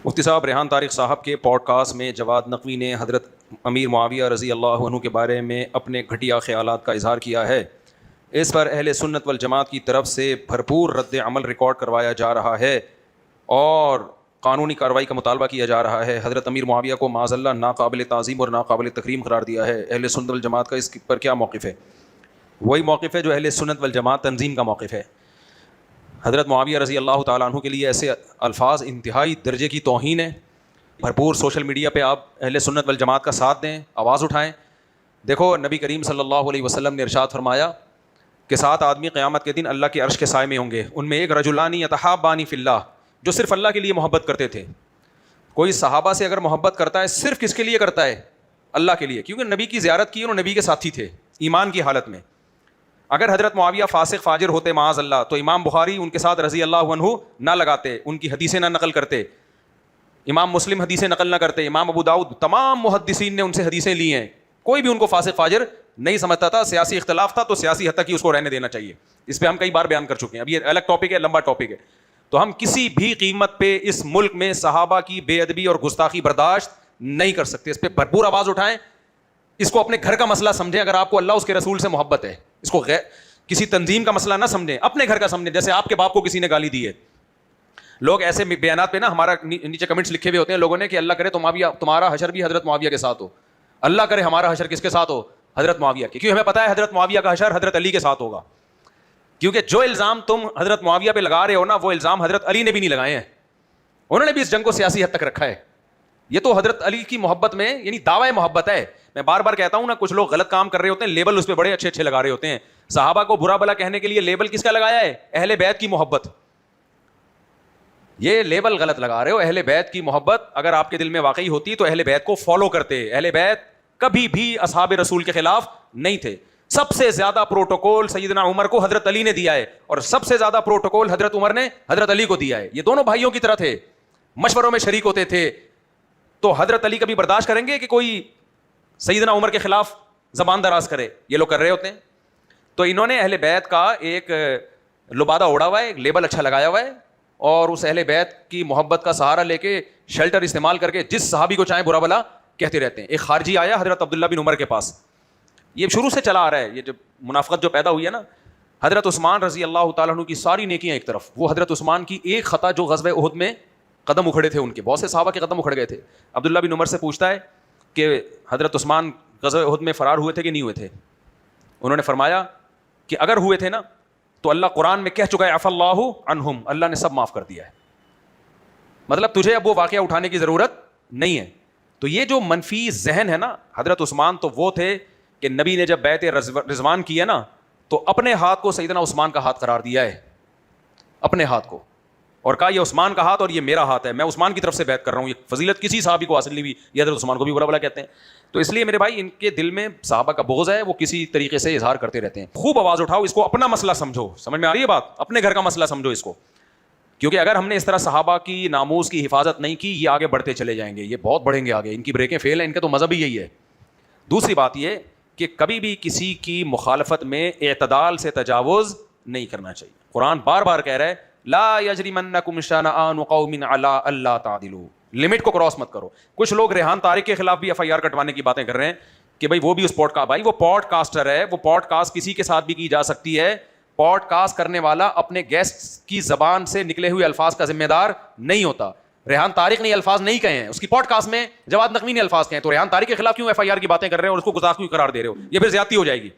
مفتی صاحب، ریحان طارق صاحب کے پوڈ کاسٹ میں جواد نقوی نے حضرت امیر معاویہ رضی اللہ عنہ کے بارے میں اپنے گھٹیا خیالات کا اظہار کیا ہے. اس پر اہل سنت والجماعت کی طرف سے بھرپور رد عمل ریکارڈ کروایا جا رہا ہے اور قانونی کارروائی کا مطالبہ کیا جا رہا ہے. حضرت امیر معاویہ کو معاذ اللہ ناقابل تعظیم اور ناقابل تکریم قرار دیا ہے. اہل سنت والجماعت کا اس پر کیا موقف ہے؟ وہی موقف ہے جو اہل سنت والجماعت تنظیم کا موقف ہے. حضرت معاویہ رضی اللہ تعالیٰ عنہ کے لیے ایسے الفاظ انتہائی درجے کی توہین ہے. بھرپور سوشل میڈیا پہ آپ اہل سنت والجماعت کا ساتھ دیں، آواز اٹھائیں. دیکھو، نبی کریم صلی اللہ علیہ وسلم نے ارشاد فرمایا کہ 7 آدمی قیامت کے دن اللہ کے عرش کے سائے میں ہوں گے. ان میں ایک رجلانی یتحابانی فی اللہ، جو صرف اللہ کے لیے محبت کرتے تھے. کوئی صحابہ سے اگر محبت کرتا ہے صرف کس کے لیے کرتا ہے؟ اللہ کے لیے، کیونکہ نبی کی زیارت کی اور نبی کے ساتھی تھے ایمان کی حالت میں. اگر حضرت معاویہ فاسق فاجر ہوتے معاذ اللہ تو امام بخاری ان کے ساتھ رضی اللہ عنہ نہ لگاتے، ان کی حدیثیں نہ نقل کرتے، امام مسلم حدیثیں نقل نہ کرتے، امام ابو داؤد، تمام محدثین نے ان سے حدیثیں لی ہیں. کوئی بھی ان کو فاسق فاجر نہیں سمجھتا تھا. سیاسی اختلاف تھا تو سیاسی حد تک ہی اس کو رہنے دینا چاہیے. اس پہ ہم کئی بار بیان کر چکے ہیں. اب یہ الگ ٹاپک ہے، لمبا ٹاپک ہے. تو ہم کسی بھی قیمت پہ اس ملک میں صحابہ کی بے ادبی اور گستاخی برداشت نہیں کر سکتے. اس پہ بھرپور آواز اٹھائیں. اس کو اپنے گھر کا مسئلہ سمجھیں. اگر آپ کو اللہ اس کے رسول سے محبت ہے، اس کو کسی تنظیم کا مسئلہ نہ سمجھیں، اپنے گھر کا سمجھیں. جیسے آپ کے باپ کو کسی نے گالی دی ہے، لوگ ایسے بیانات پہ نا ہمارا نیچے کمنٹس لکھے ہوئے ہوتے ہیں لوگوں نے کہ اللہ کرے تمہارا حشر بھی حضرت معاویہ کے ساتھ ہو، اللہ کرے ہمارا حشر کس کے ساتھ ہو؟ حضرت معاویہ کے. کیوں؟ ہمیں پتہ ہے حضرت معاویہ کا حشر حضرت علی کے ساتھ ہوگا. کیونکہ جو الزام تم حضرت معاویہ پہ لگا رہے ہو نا، وہ الزام حضرت علی نے بھی نہیں لگائے ہیں. انہوں نے بھی اس جنگ کو سیاسی حد تک رکھا ہے. یہ تو حضرت علی کی محبت میں یعنی دعوی محبت ہے. میں بار بار کہتا ہوں نا، کچھ لوگ غلط کام کر رہے ہوتے ہیں، لیبل اس پہ بڑے اچھے اچھے لگا رہے ہوتے ہیں. صحابہ کو برا بلا کہنے کے لیے لیبل کس کا لگایا ہے؟ اہل بیت کی محبت. یہ لیبل غلط لگا رہے ہو. اہل بیت کی محبت اگر آپ کے دل میں واقعی ہوتی تو اہل بیت کو فالو کرتے. اہل بیت کبھی بھی اصحاب رسول کے خلاف نہیں تھے. سب سے زیادہ پروٹوکول سیدنا عمر کو حضرت علی نے دیا ہے اور سب سے زیادہ پروٹوکول حضرت عمر نے حضرت علی کو دیا ہے. یہ دونوں بھائیوں کی طرح تھے، مشوروں میں شریک ہوتے تھے. تو حضرت علی کبھی برداشت کریں گے کہ کوئی سیدنا عمر کے خلاف زبان دراز کرے؟ یہ لوگ کر رہے ہوتے ہیں. تو انہوں نے اہل بیت کا ایک لبادہ اوڑا ہوا ہے، ایک لیبل اچھا لگایا ہوا ہے، اور اس اہل بیت کی محبت کا سہارا لے کے شیلٹر استعمال کر کے جس صحابی کو چاہیں برا بلا کہتے رہتے ہیں. ایک خارجی آیا حضرت عبداللہ بن عمر کے پاس، یہ شروع سے چلا آ رہا ہے. یہ جو منافقت جو پیدا ہوئی ہے نا، حضرت عثمان رضی اللہ تعالیٰ عنہ کی ساری نیکیاں ایک طرف، وہ حضرت عثمان کی ایک خطا جو غزوہ احد میں قدم اکھڑے تھے، ان کے بہت سے صحابہ کے قدم اکھڑ گئے تھے. عبداللہ بن عمر سے پوچھتا ہے کہ حضرت عثمان غزوہ احد میں فرار ہوئے تھے کہ نہیں ہوئے تھے؟ انہوں نے فرمایا کہ اگر ہوئے تھے نا تو اللہ قرآن میں کہہ چکا ہے عفا اللہ عنہم، اللہ نے سب معاف کر دیا ہے. مطلب تجھے اب وہ واقعہ اٹھانے کی ضرورت نہیں ہے. تو یہ جو منفی ذہن ہے نا، حضرت عثمان تو وہ تھے کہ نبی نے جب بیعت رضوان کی ہے نا تو اپنے ہاتھ کو سیدنا عثمان کا ہاتھ قرار دیا ہے، اپنے ہاتھ کو، اور کہا یہ عثمان کا ہاتھ اور یہ میرا ہاتھ ہے، میں عثمان کی طرف سے بیعت کر رہا ہوں. یہ فضیلت کسی صحابی کو حاصل نہیں ہوئی، یہ حضرت عثمان کو بھی برا بلا کہتے ہیں. تو اس لیے میرے بھائی، ان کے دل میں صحابہ کا بغض ہے، وہ کسی طریقے سے اظہار کرتے رہتے ہیں. خوب آواز اٹھاؤ، اس کو اپنا مسئلہ سمجھو. سمجھ میں آ رہی ہے بات؟ اپنے گھر کا مسئلہ سمجھو اس کو. کیونکہ اگر ہم نے اس طرح صحابہ کی ناموس کی حفاظت نہیں کی، یہ آگے بڑھتے چلے جائیں گے، یہ بہت بڑھیں گے آگے. ان کی بریکیں فیل ہیں، ان کا تو مذہب ہی یہی ہے. دوسری بات یہ کہ کبھی بھی کسی کی مخالفت میں اعتدال سے تجاوز نہیں کرنا چاہیے. قرآن بار بار کہہ رہا ہے لا یجرمنکم شنآن قوم علی الا تعدلوا، لمٹ کو کراس مت کرو. کچھ لوگ ریحان طارق کے خلاف بھی ایف آئی آر کٹوانے کی باتیں کر رہے ہیں کہ بھائی وہ بھی اس بھائی وہ پوڈ کاسٹر ہے، وہ پوڈ کاسٹ کسی کے ساتھ بھی کی جا سکتی ہے. پوڈ کاسٹ کرنے والا اپنے گیسٹ کی زبان سے نکلے ہوئے الفاظ کا ذمہ دار نہیں ہوتا. ریحان طارق نے الفاظ نہیں کہے ہیں، اس کی پوڈ کاسٹ میں جواد نقوی نے الفاظ کہے ہیں. تو ریحان طارق کے خلاف کیوں ایف آئی آر کی باتیں کر رہے ہیں اور اس کو گستاخ کیوں قرار دے رہے ہو؟ یہ پھر زیادتی ہو جائے گی.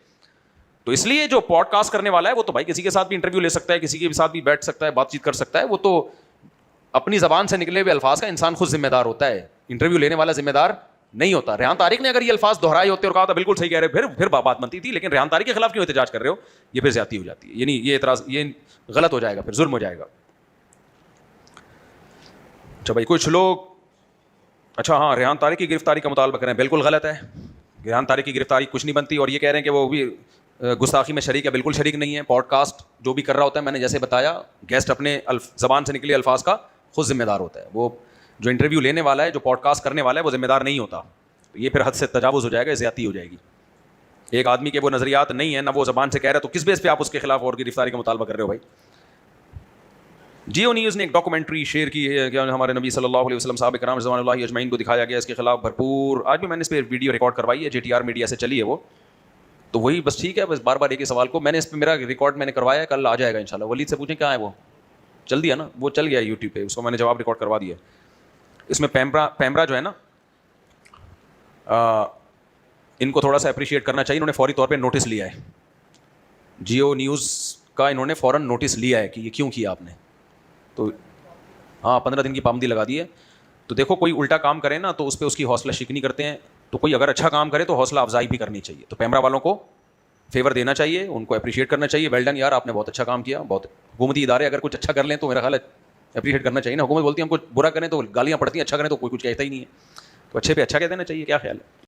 تو اس لیے جو پوڈ کاسٹ کرنے والا ہے وہ تو بھائی کسی کے ساتھ بھی انٹرویو لے سکتا ہے، کسی کے ساتھ بھی بیٹھ سکتا ہے، بات چیت کر سکتا ہے. وہ تو اپنی زبان سے نکلے ہوئے الفاظ کا انسان خود ذمہ دار ہوتا ہے، انٹرویو لینے والا ذمہ دار نہیں ہوتا. ریحان طارق نے اگر یہ الفاظ دہرائے ہوتے اور کہا تھا بالکل صحیح کہہ رہے، پھر بات بنتی تھی. لیکن ریحان طارق کے خلاف کیوں احتجاج کر رہے ہو؟ یہ پھر زیادتی ہو جاتی ہے، یعنی یہ اعتراض یہ غلط ہو جائے گا، پھر ظلم ہو جائے گا. اچھا بھائی، کچھ لوگ اچھا ہاں ریحان طارق کی گرفتاری کا مطالبہ کریں، بالکل غلط ہے. ریحان طارق کی گرفتاری کچھ نہیں بنتی. اور یہ کہہ رہے ہیں کہ وہ بھی گستاخی میں شریک ہے، بالکل شریک نہیں ہے. پوڈ کاسٹ جو بھی کر رہا ہوتا ہے، میں نے جیسے بتایا، گیسٹ اپنے زبان سے نکلے الفاظ کا خود ذمہ دار ہوتا ہے. وہ جو انٹرویو لینے والا ہے، جو پوڈ کاسٹ کرنے والا ہے، وہ ذمہ دار نہیں ہوتا. یہ پھر حد سے تجاوز ہو جائے گا، زیادتی ہو جائے گی. ایک آدمی کے وہ نظریات نہیں ہیں، نہ وہ زبان سے کہہ رہا ہے، تو کس بیس پہ آپ اس کے خلاف اور گرفتاری کا مطالبہ کر رہے ہو بھائی؟ جیو نیوز نے ایک ڈاکومنٹری شیئر کی ہے کہ ہمارے نبی صلی اللہ علیہ وسلم صحابہ کرام رضوان اللہ اجمعین کو دکھایا گیا, اس کے خلاف بھرپور, آج بھی میں نے اس پہ ویڈیو ریکارڈ کروائی ہے, JTR میڈیا سے چلی ہے وہ, تو وہی بس ٹھیک ہے, بس بار بار ایک ہی سوال کو میں نے اس پہ میرا ریکارڈ میں نے کروایا ہے, کل آ جائے گا انشاءاللہ. ولید سے پوچھیں کیا ہے وہ, چل دیا نا, وہ چل گیا یوٹیوب پہ, اس کو میں نے جواب ریکارڈ کروا دیا. اس میں پیمرا جو ہے نا, ان کو تھوڑا سا اپریشیٹ کرنا چاہیے, انہوں نے فوری طور پہ نوٹس لیا ہے, جیو نیوز کا انہوں نے فوراً نوٹس لیا ہے کہ یہ کیوں کیا آپ نے, تو ہاں 15 دن کی پابندی لگا دی ہے. تو دیکھو کوئی الٹا کام کرے نا تو اس پہ اس کی حوصلہ شکنی کرتے ہیں, تو کوئی اگر اچھا کام کرے تو حوصلہ افزائی بھی کرنی چاہیے. تو پیمرا والوں کو فیور دینا چاہیے, ان کو اپریشیٹ کرنا چاہیے, ویل ڈن یار آپ نے بہت اچھا کام کیا. بہت حکومتی ادارے اگر کچھ اچھا کر لیں تو میرا خیال ہے اپریشیٹ کرنا چاہیے نا. حکومت بولتی ہے ہم کو برا کریں تو گالیاں پڑتی ہیں, اچھا کریں تو کوئی کچھ کہتا ہی نہیں ہے, تو اچھے پہ اچھا کہہ دینا چاہیے. کیا خیال ہے؟